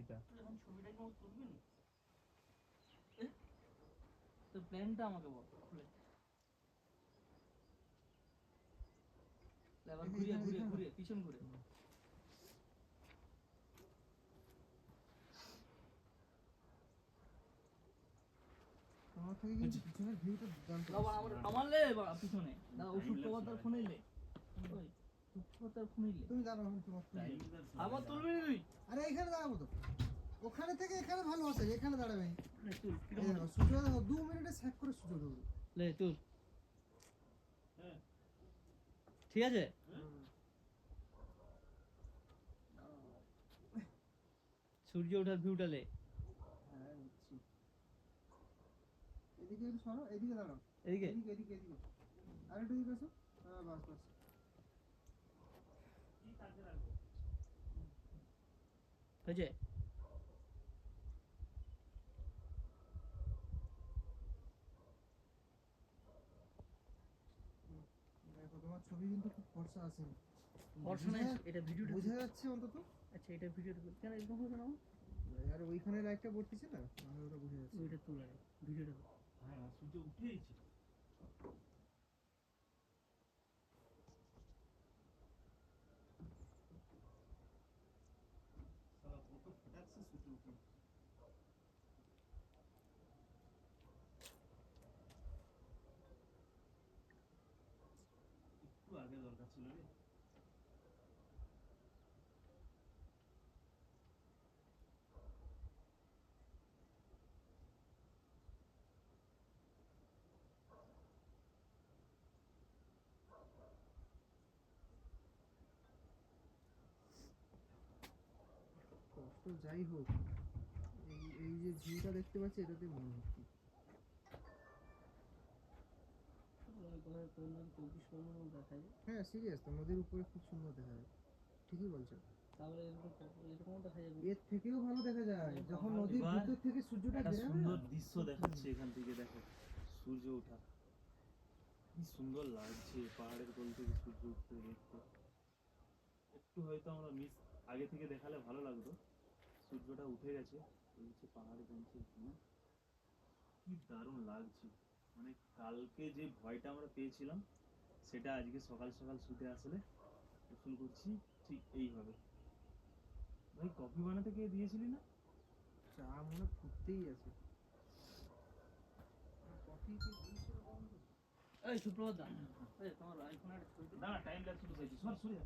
ছবিটা। এখন ছবিটা কি আমাকে তুলবেন? তো প্ল্যানটা আমাকে বল খুলে। আবার ঘুরিয়ে ঘুরিয়ে ঘুরিয়ে পিছন ঘুরে। আমার থেকে কিন্তু পিছনের ভিউটা দুর্দান্ত। আমারলে বা পিছনে না ওষুধ তোমার ফোনে লে ওই তোমার ফোনে লে তুমি দাঁড়াও আমি তোমার আবার তুলবি না তুই। আরে এখানে দাঁড়াবো তো, ওখানে থেকে এখানে ভালো আছে, এখানে দাঁড়াবে। তুল এই দেখো সূর্য দেখো 2 মিনিটে সেট করে সূর্য উঠবে। লে তুল। হ্যাঁ ঠিক আছে। সূর্য ওঠার ভিউটা লে। হ্যাঁ বুঝছি। এদিকে একটু সরো, এদিকে দাঁড়াও। এদিকে এদিকে এদিকে এদিকে আর একটু এদিকে আসো। হ্যাঁ বাস বাস। কি কাজে রাখবো হয়েছে। দেখো তোমার ছবি কিন্তু খুব ফর্সা আছে। ফর্সা না, এটা ভিডিওটা বোঝা যাচ্ছে অন্তত। আচ্ছা এটা ভিডিওটা কেন এরকম হবে না? আর ওইখানে লাইটটা পড়তেছে না, তাহলে ওটা বোঝা যাচ্ছে। ওইটা তুল আরে ভিডিওটা। হ্যাঁ সূর্য উঠেইছে। সারা কত ফাটাচ্ছে সূর্য উঠে। একটু আগে দরকার ছিল রে। কষ্ট যাই হোক, এই এই যে ভিউটা দেখতে পাচ্ছি এটাতে মনে হচ্ছে। হ্যাঁ সিরিয়াস তো, নদীর উপরে খুব সুন্দর দেখা যায়। ঠিকই বলছো। তাহলে এরকম দেখা যাবে। এর থেকেও ভালো দেখা যায় যখন নদীর ভিতর থেকে সূর্যটা একটা ঘেরা সুন্দর দৃশ্য দেখাচ্ছে এখান থেকে। দেখো সূর্য ওঠা কি সুন্দর লাগছে, পাহাড়ের কোল থেকে সূর্য উঠতে দেখতে। একটু হয়তো আমরা মিস আগে থেকে দেখালে ভালো লাগতো। সূর্যটা উঠে গেছে, ওই হচ্ছে পাহাড়ে জমছে ভিউ। কি দারুণ লাগছে, মানে কালকে যে ভয়টা আমরা পেয়েছিলাম সেটা আজকে সকাল সকাল শুতে আসলে ফিল করছি ঠিক এইভাবে। ভাই কফি বানাতে কে দিয়েছিলি না? চা মনে ফুটতেই আছে। কফি কি দিয়েছিল বন্ধু? এই সুপ্রভাত দা, এই তোমার আইফোনে একটা ছবি না টাইম ল্যাপস শুরু হয়েছে, সর সরে যা।